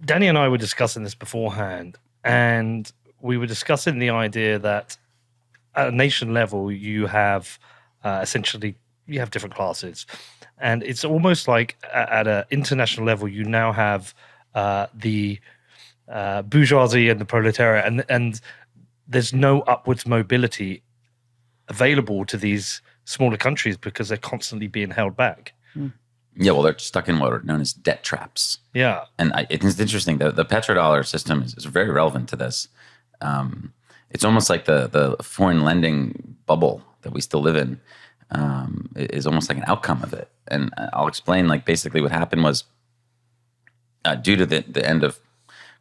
Danny and I were discussing this beforehand, and we were discussing the idea that at a nation level, you have essentially you have different classes, and it's almost like at an international level, you now have the bourgeoisie and the proletariat, and there's no upwards mobility available to these smaller countries because they're constantly being held back. Yeah, well, they're stuck in what are known as debt traps. Yeah. And it's interesting. The petrodollar system is very relevant to this. It's almost like the foreign lending bubble that we still live in is almost like an outcome of it. And I'll explain, like, basically what happened was due to the end of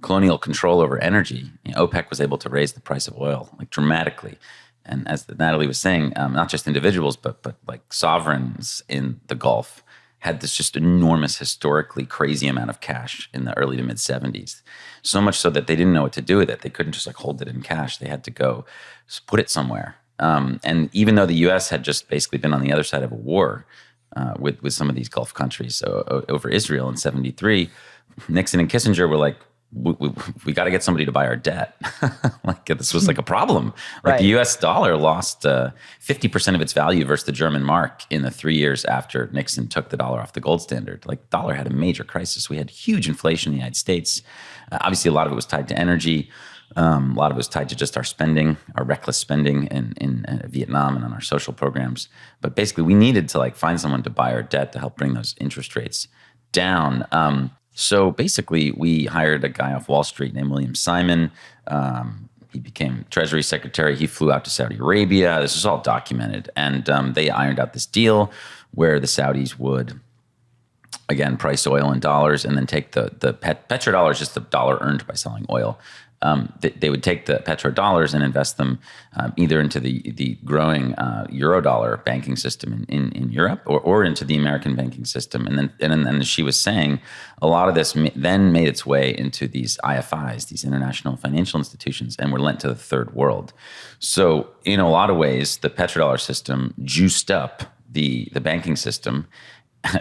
colonial control over energy, OPEC was able to raise the price of oil, like, dramatically. And as Natalie was saying, not just individuals, but like sovereigns in the Gulf had this just enormous, historically crazy amount of cash in the early to mid 70s. So much so that they didn't know what to do with it. They couldn't just like hold it in cash. They had to go put it somewhere. And even though the U.S. had just basically been on the other side of a war with some of these Gulf countries, so over Israel in 73, Nixon and Kissinger were like, we got to get somebody to buy our debt. Like, this was like a problem. Like, Right. the U.S. dollar lost 50% of its value versus the German mark in the 3 years after Nixon took the dollar off the gold standard. Like, dollar had a major crisis. We had huge inflation in the United States. Obviously, a lot of it was tied to energy. A lot of it was tied to just our spending, our reckless spending in Vietnam and on our social programs. But basically, we needed to like find someone to buy our debt to help bring those interest rates down. So basically, we hired a guy off Wall Street named William Simon. He became Treasury Secretary. He flew out to Saudi Arabia. This is all documented. And they ironed out this deal where the Saudis would, again, price oil in dollars and then take the petrodollar is just the dollar earned by selling oil. They would take the petrodollars and invest them either into the growing eurodollar banking system in Europe or into the American banking system. And then as she was saying, a lot of this then made its way into these IFIs, these international financial institutions, and were lent to the third world. So in a lot of ways, the petrodollar system juiced up the banking system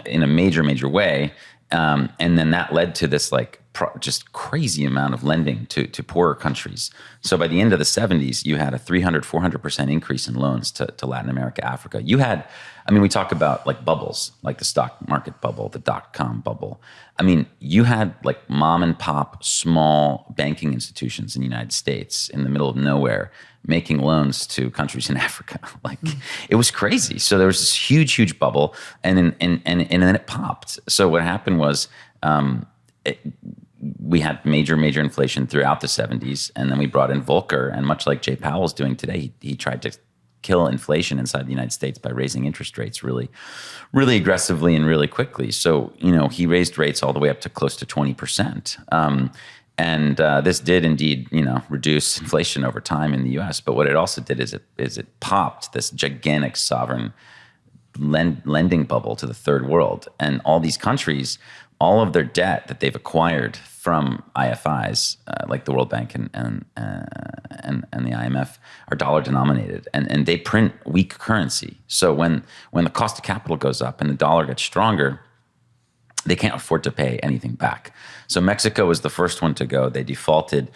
in a major way. And then that led to this like just crazy amount of lending to poorer countries. So by the end of the 70s, you had a 300-400% increase in loans to Latin America, Africa. You had, I mean, we talk about like bubbles, like the stock market bubble, the dot-com bubble. I mean, you had like mom and pop small banking institutions in the United States in the middle of nowhere making loans to countries in Africa. Like, it was crazy. So there was this huge bubble, and then it popped. So what happened was we had major inflation throughout the 70s, and then we brought in Volcker, and much like Jay Powell's doing today, he tried to kill inflation inside the United States by raising interest rates really aggressively and really quickly. So, he raised rates all the way up to close to 20%. And this did indeed, reduce inflation over time in the U.S. But what it also did is it popped this gigantic sovereign lending bubble to the third world, and all these countries, all of their debt that they've acquired from IFIs like the World Bank and the IMF are dollar denominated, and they print weak currency. So when the cost of capital goes up and the dollar gets stronger, they can't afford to pay anything back. So Mexico was the first one to go. They defaulted,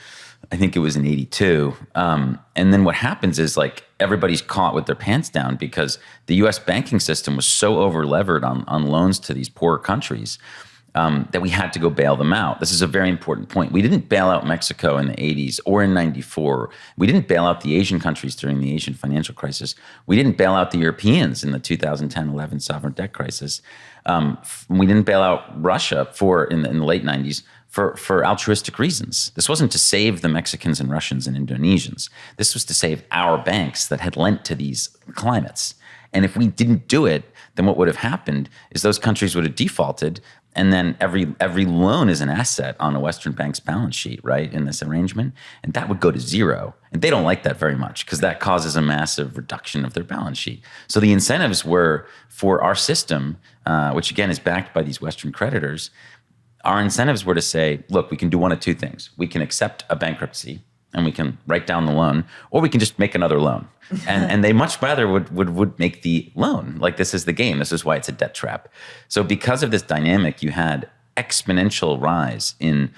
I think it was in 82. And then what happens is like everybody's caught with their pants down because the US banking system was so over-levered on loans to these poorer countries that we had to go bail them out. This is a very important point. We didn't bail out Mexico in the 80s or in 94. We didn't bail out the Asian countries during the Asian financial crisis. We didn't bail out the Europeans in the 2010-11 sovereign debt crisis. We didn't bail out Russia in the late 90s for altruistic reasons. This wasn't to save the Mexicans and Russians and Indonesians. This was to save our banks that had lent to these climates. And if we didn't do it, then what would have happened is those countries would have defaulted, and then every loan is an asset on a Western bank's balance sheet, right, in this arrangement, and that would go to zero. And they don't like that very much because that causes a massive reduction of their balance sheet. So the incentives were for our system, which again is backed by these Western creditors, our incentives were to say, look, we can do one of two things. We can accept a bankruptcy and we can write down the loan, or we can just make another loan. And they much rather would make the loan. Like, this is the game. This is why it's a debt trap. So because of this dynamic, you had exponential rise in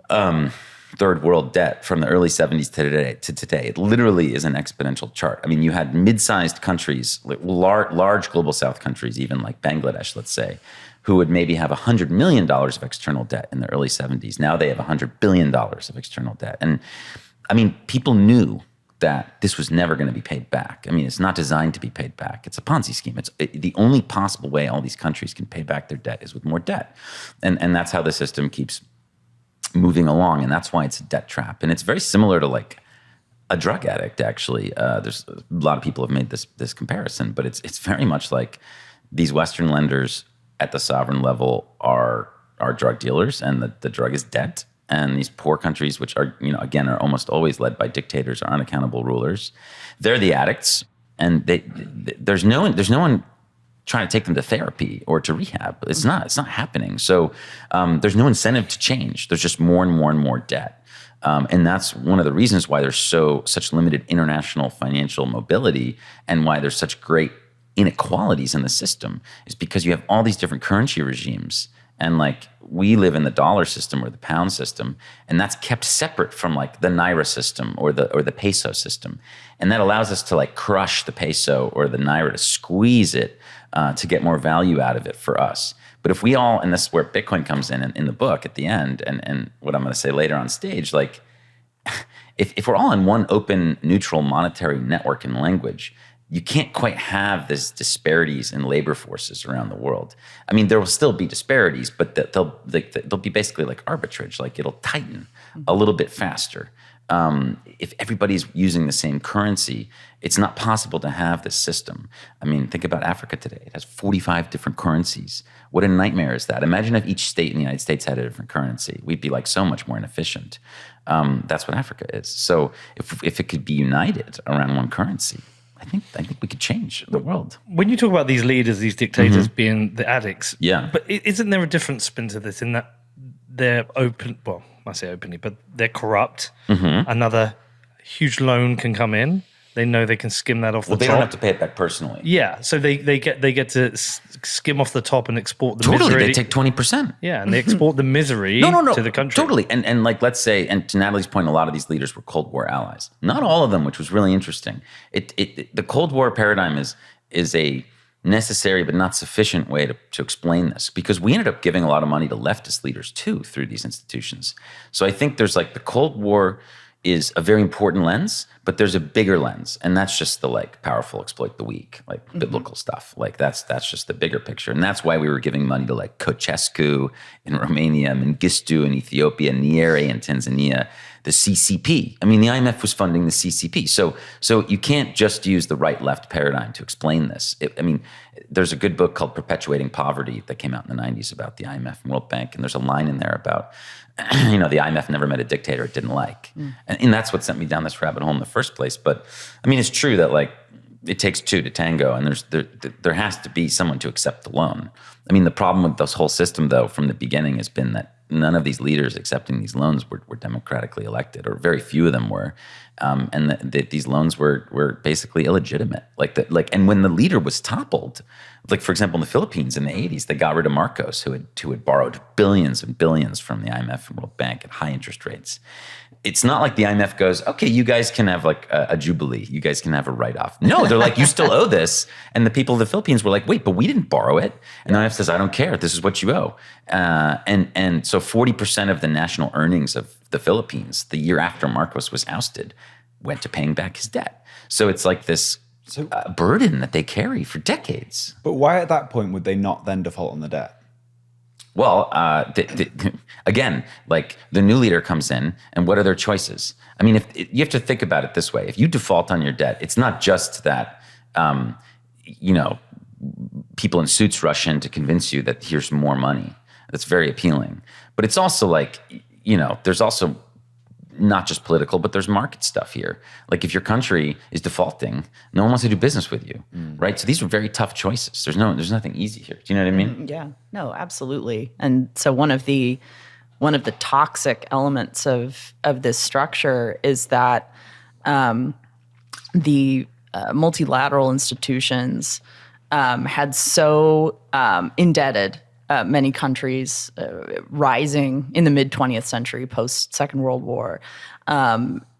third world debt from the early 70s to today. It literally is an exponential chart. I mean, you had mid-sized countries, large global south countries, even like Bangladesh, let's say, who would maybe have $100 million of external debt in the early 70s. Now they have $100 billion of external debt. And I mean, people knew that this was never going to be paid back. I mean, it's not designed to be paid back. It's a Ponzi scheme. The only possible way all these countries can pay back their debt is with more debt. And that's how the system keeps moving along. And that's why it's a debt trap. And it's very similar to like a drug addict, actually. There's a lot of people have made this comparison, but it's very much like these Western lenders at the sovereign level are drug dealers, and the drug is debt. And these poor countries, which are, again, are almost always led by dictators or unaccountable rulers, they're the addicts, and there's no one trying to take them to therapy or to rehab. It's not happening. So there's no incentive to change. There's just more and more and more debt, and that's one of the reasons why there's such limited international financial mobility, and why there's such great inequalities in the system, is because you have all these different currency regimes. And like we live in the dollar system or the pound system, and that's kept separate from like the naira system or the peso system, and that allows us to like crush the peso or the naira, to squeeze it to get more value out of it for us. But if we all, and this is where Bitcoin comes in the book at the end, and what I'm going to say later on stage, like if we're all in one open, neutral monetary network and language, you can't quite have these disparities in labor forces around the world. I mean, there will still be disparities, but they'll be basically like arbitrage. Like it'll tighten a little bit faster. If everybody's using the same currency, it's not possible to have this system. I mean, think about Africa today. It has 45 different currencies. What a nightmare is that? Imagine if each state in the United States had a different currency. We'd be like so much more inefficient. That's what Africa is. So if it could be united around one currency, I think we could change the world. When you talk about these leaders, these dictators being the addicts, yeah. But isn't there a different spin to this in that they're open? Well, I say openly, but they're corrupt. Another huge loan can come in. They know they can skim that off the top. Well, they don't have to pay it back personally. Yeah, so they get to skim off the top and export the totally, misery. They take 20%. Yeah, and they export the misery to the country. Totally. And like, let's say, and to Natalie's point, a lot of these leaders were Cold War allies. Not all of them, which was really interesting. The Cold War paradigm is a necessary but not sufficient way to explain this, because we ended up giving a lot of money to leftist leaders too through these institutions. So I think there's like the Cold War is a very important lens, but there's a bigger lens, and that's just the like powerful exploit the weak, like biblical stuff. Like that's just the bigger picture, and that's why we were giving money to like Ceausescu in Romania, Mengistu in Ethiopia, Nyerere in Tanzania, the CCP. I mean, the IMF was funding the CCP. So you can't just use the right-left paradigm to explain this. I mean, there's a good book called Perpetuating Poverty that came out in the 90s about the IMF and World Bank, and there's a line in there about, the IMF never met a dictator it didn't like. And that's what sent me down this rabbit hole in the first place. But I mean, it's true that like it takes two to tango, and there has to be someone to accept the loan. I mean, the problem with this whole system, though, from the beginning has been that none of these leaders accepting these loans were democratically elected, or very few of them were, and these loans were basically illegitimate. And when the leader was toppled, like for example in the Philippines in the 80s, they got rid of Marcos, who had borrowed billions and billions from the IMF and World Bank at high interest rates. It's not like the IMF goes, okay, you guys can have like a jubilee. You guys can have a write-off. No, they're like, you still owe this. And the people of the Philippines were like, wait, but we didn't borrow it. And the IMF says, I don't care. This is what you owe. And so 40% of the national earnings of the Philippines, the year after Marcos was ousted, went to paying back his debt. So it's like this burden that they carry for decades. But why at that point would they not then default on the debt? Well, again, like the new leader comes in, and what are their choices? I mean, you have to think about it this way. If you default on your debt, it's not just that, people in suits rush in to convince you that here's more money. That's very appealing. But it's also like, there's also not just political, but there's market stuff here. Like if your country is defaulting, no one wants to do business with you, right? So these are very tough choices. There's nothing easy here. Do you know what I mean? Yeah, no, absolutely. And so one of the toxic elements of this structure is that the multilateral institutions had so indebted many countries rising in the mid 20th century, post Second World War,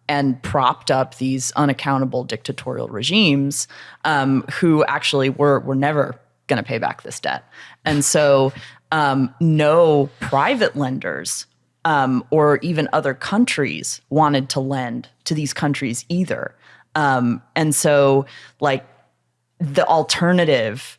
and propped up these unaccountable dictatorial regimes who actually were never going to pay back this debt. And so no private lenders or even other countries wanted to lend to these countries either. And so, like, the alternative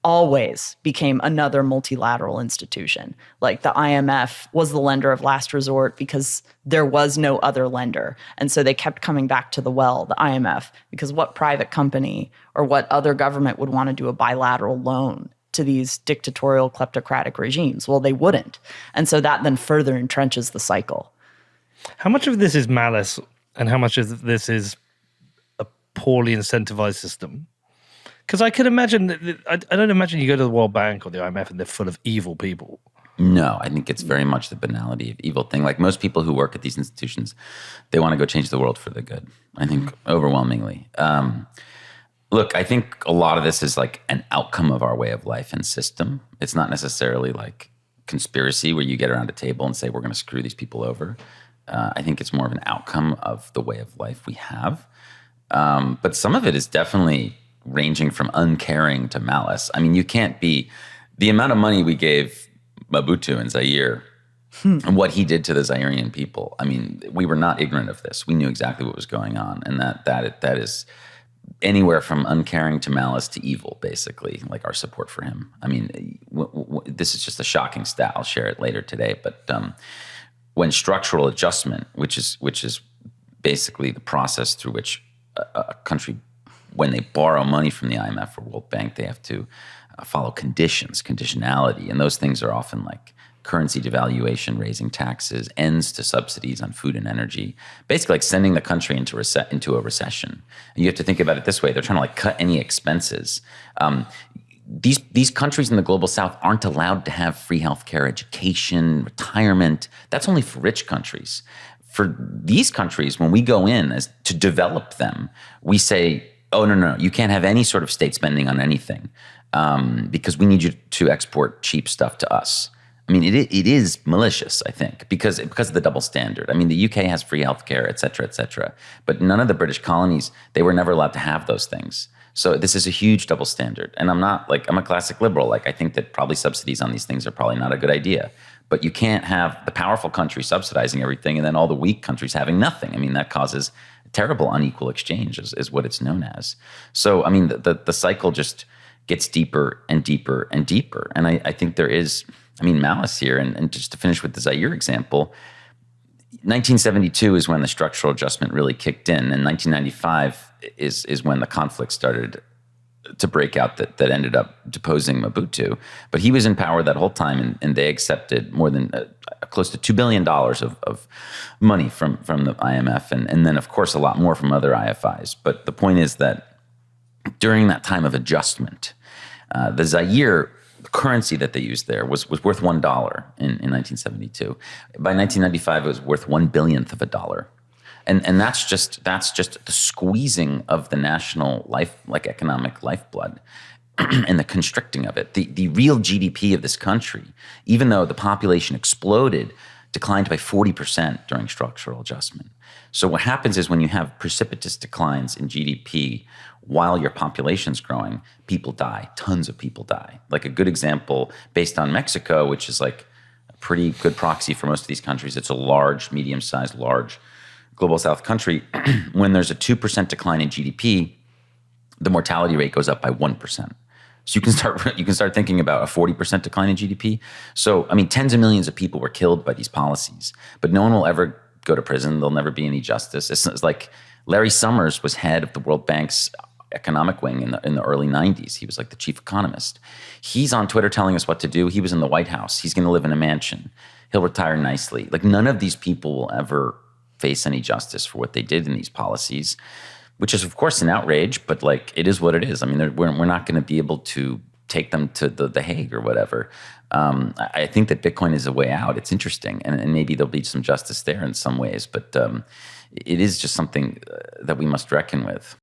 always became another multilateral institution. Like the IMF was the lender of last resort because there was no other lender. And so they kept coming back to the well, the IMF, because what private company or what other government would want to do a bilateral loan to these dictatorial kleptocratic regimes? Well, they wouldn't. And so that then further entrenches the cycle. How much of this is malice and how much of this is a poorly incentivized system? Because I can imagine, I don't imagine you go to the World Bank or the IMF and they're full of evil people. No, I think it's very much the banality of evil thing. Like most people who work at these institutions, they want to go change the world for the good, I think, overwhelmingly. Look, I think a lot of this is like an outcome of our way of life and system. It's not necessarily like conspiracy where you get around a table and say, we're going to screw these people over. I think it's more of an outcome of the way of life we have. But some of it is definitely ranging from uncaring to malice. I mean, you can't be the amount of money we gave Mobutu in Zaire and what he did to the Zairean people. I mean, we were not ignorant of this. We knew exactly what was going on, and that is anywhere from uncaring to malice to evil, basically. Like our support for him. I mean, this is just a shocking stat. I'll share it later today. But when structural adjustment, which is basically the process through which a country, when they borrow money from the IMF or World Bank, they have to follow conditionality. And those things are often like currency devaluation, raising taxes, ends to subsidies on food and energy, basically like sending the country into a recession. And you have to think about it this way. They're trying to like cut any expenses. These countries in the global south aren't allowed to have free healthcare, education, retirement. That's only for rich countries. For these countries, when we go in as to develop them, we say, oh, no, you can't have any sort of state spending on anything because we need you to export cheap stuff to us. I mean, it is malicious, I think, because of the double standard. I mean, the UK has free healthcare, et cetera, but none of the British colonies, they were never allowed to have those things. So this is a huge double standard. And I'm a classic liberal. Like, I think that probably subsidies on these things are probably not a good idea. But you can't have the powerful countries subsidizing everything and then all the weak countries having nothing. I mean, that causes terrible unequal exchange is what it's known as. So, I mean, the cycle just gets deeper and deeper and deeper. And I think there is, malice here. And just to finish with the Zaire example, 1972 is when the structural adjustment really kicked in. And 1995 is when the conflict started to break out that ended up deposing Mobutu. But he was in power that whole time, and they accepted more than close to $2 billion of money from the IMF, and then, of course, a lot more from other IFIs. But the point is that during that time of adjustment, the Zaire currency that they used there was worth $1 in 1972. By 1995, it was worth 1/billionth of a dollar. And that's just the squeezing of the national life, like economic lifeblood, and the constricting of it. The real GDP of this country, even though the population exploded, declined by 40% during structural adjustment. So what happens is when you have precipitous declines in GDP while your population's growing, people die. Tons of people die. Like a good example based on Mexico, which is like a pretty good proxy for most of these countries. It's a large, medium-sized, large global south country. When there's a 2% decline in GDP, the mortality rate goes up by 1%. So you can start thinking about a 40% decline in GDP. So, tens of millions of people were killed by these policies, but no one will ever go to prison. There'll never be any justice. It's like Larry Summers was head of the World Bank's economic wing in the early 90s. He was like the chief economist. He's on Twitter telling us what to do. He was in the White House. He's going to live in a mansion. He'll retire nicely. Like, none of these people will ever face any justice for what they did in these policies, which is, of course, an outrage, but like, it is what it is. We're not going to be able to take them to the Hague or whatever. I think that Bitcoin is a way out. It's interesting, and maybe there'll be some justice there in some ways, but it is just something that we must reckon with.